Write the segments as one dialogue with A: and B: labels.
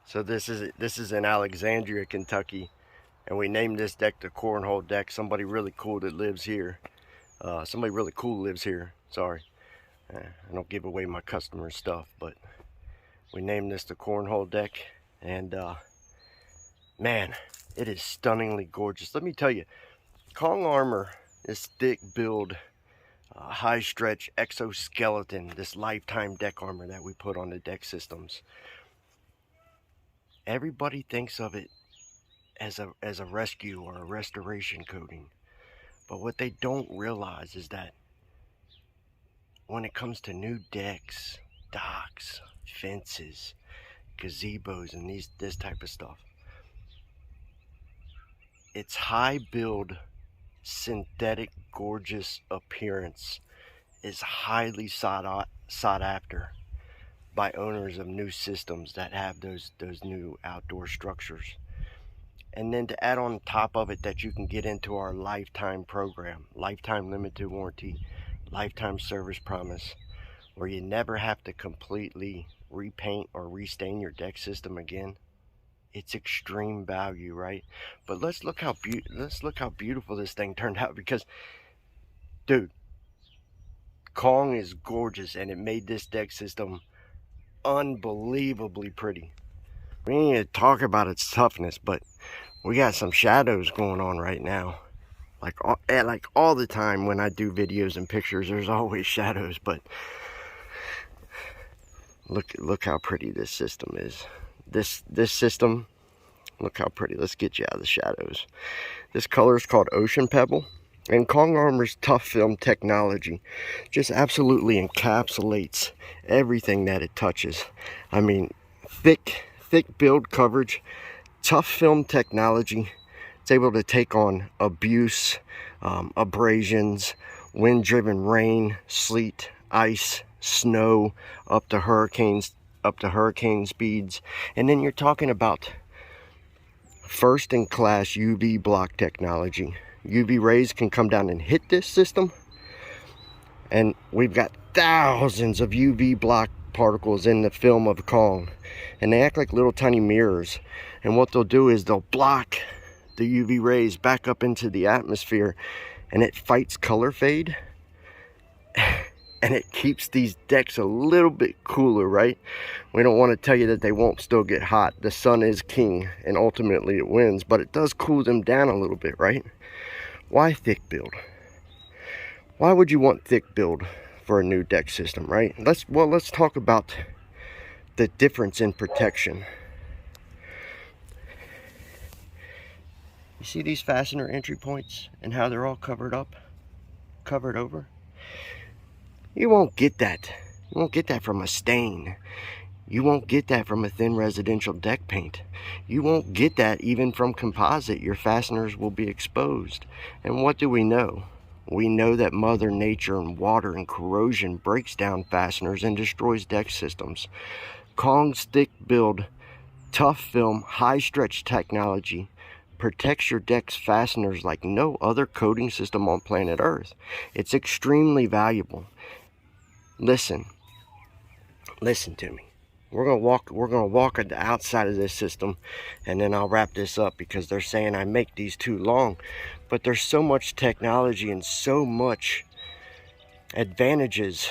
A: So this is in Alexandria, Kentucky, and we named this deck the Cornhole deck. Somebody really cool that lives here. Sorry, I don't give away my customer stuff, but we named this the Cornhole deck, and man, it is stunningly gorgeous. Let me tell you, Kong Armor, this thick build, high stretch exoskeleton, this lifetime deck armor that we put on the deck systems. Everybody thinks of it as a rescue or a restoration coating, but what they don't realize is that when it comes to new decks, docks, fences, gazebos, and this type of stuff, its high build, synthetic, gorgeous appearance is highly sought after by owners of new systems that have those new outdoor structures. And then to add on top of it that you can get into our lifetime program, lifetime limited warranty, lifetime service promise, where you never have to completely repaint or restain your deck system again. It's extreme value, right? But let's look how beautiful this thing turned out, because dude, Kong is gorgeous, and it made this deck system unbelievably pretty. We ain't gonna talk about its toughness, but we got some shadows going on right now. Like all the time when I do videos and pictures, there's always shadows, but look how pretty this system is. This system, look how pretty. Let's get you out of the shadows. This color is called Ocean Pebble, and Kong Armor's tough film technology just absolutely encapsulates everything that it touches. I mean, thick build coverage, tough film technology. It's able to take on abuse, abrasions, wind-driven rain, sleet, ice, snow, up to hurricane speeds. And then you're talking about first-in-class UV block technology. UV rays can come down and hit this system, and we've got thousands of UV block particles in the film of Kong, and they act like little tiny mirrors. And what they'll do is they'll block the UV rays back up into the atmosphere, and it fights color fade, and it keeps these decks a little bit cooler, right? We don't want to tell you that they won't still get hot. The sun is king, and ultimately it wins, but it does cool them down a little bit, right? Why thick build? Why would you want thick build for a new deck system, right? Let's talk about the difference in protection. You see these fastener entry points and how they're all covered over? You won't get that. You won't get that from a stain. You won't get that from a thin residential deck paint. You won't get that even from composite. Your fasteners will be exposed. And what do we know? We know that Mother Nature and water and corrosion breaks down fasteners and destroys deck systems. Kong's thick build, tough film, high stretch technology protects your deck's fasteners like no other coating system on planet Earth. It's extremely valuable. Listen to me. We're gonna walk at the outside of this system, and then I'll wrap this up, because they're saying I make these too long. But there's so much technology and so much advantages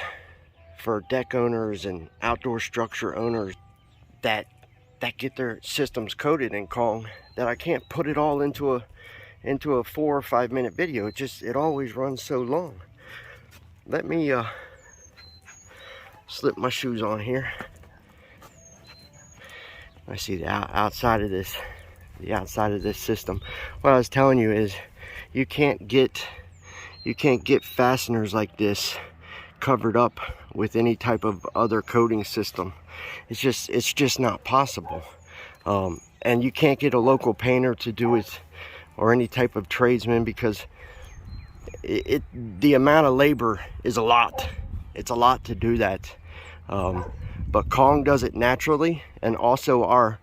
A: for deck owners and outdoor structure owners that get their systems coated in Kong that I can't put it all into a 4 or 5 minute video. It always runs so long. Let me slip my shoes on here. I see the outside of this system. What I was telling you is you can't get fasteners like this covered up with any type of other coating system. It's just not possible. And you can't get a local painter to do it, or any type of tradesman, because the amount of labor is a lot. It's a lot to do that. But Kong does it naturally, and also our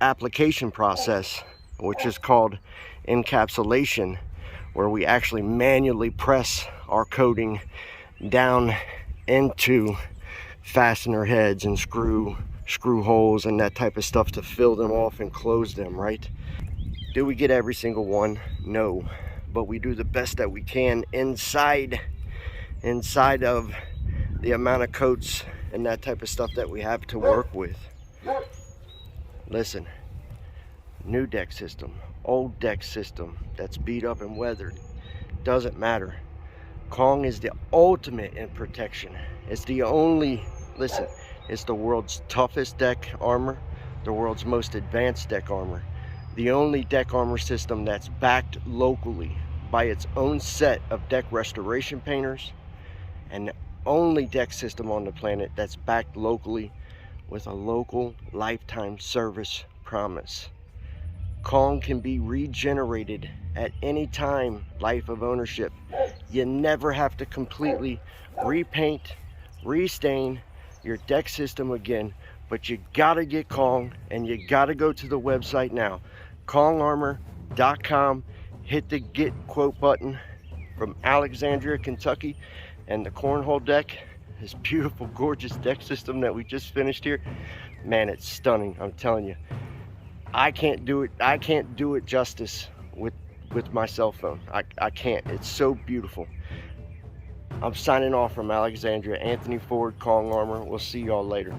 A: application process, which is called encapsulation, where we actually manually press our coating down into fastener heads and screw screw holes and that type of stuff to fill them off and close them, right? Do we get every single one? No, but we do the best that we can inside of the amount of coats and that type of stuff that we have to work with. Listen, new deck system, old deck system that's beat up and weathered, doesn't matter. 𝐭∗ is the ultimate in protection. It's the only, listen, it's the world's toughest deck armor, the world's most advanced deck armor, the only deck armor system that's backed locally by its own set of deck restoration painters, and the only deck system on the planet that's backed locally with a local lifetime service promise. 𝐭∗ can be regenerated at any time, life of ownership. You never have to completely repaint, restain your deck system again, but you gotta get 𝐭∗, and you gotta go to the website now, 𝐭∗armor.com. hit the get quote button from Alexandria, Kentucky, and the cornhole deck, this beautiful, gorgeous deck system that we just finished here. Man, it's stunning, I'm telling you. I can't do it justice with my cell phone. I can't. It's so beautiful. I'm signing off from Alexandria. Anthony Ford, 𝐭∗ Armor. We'll see y'all later.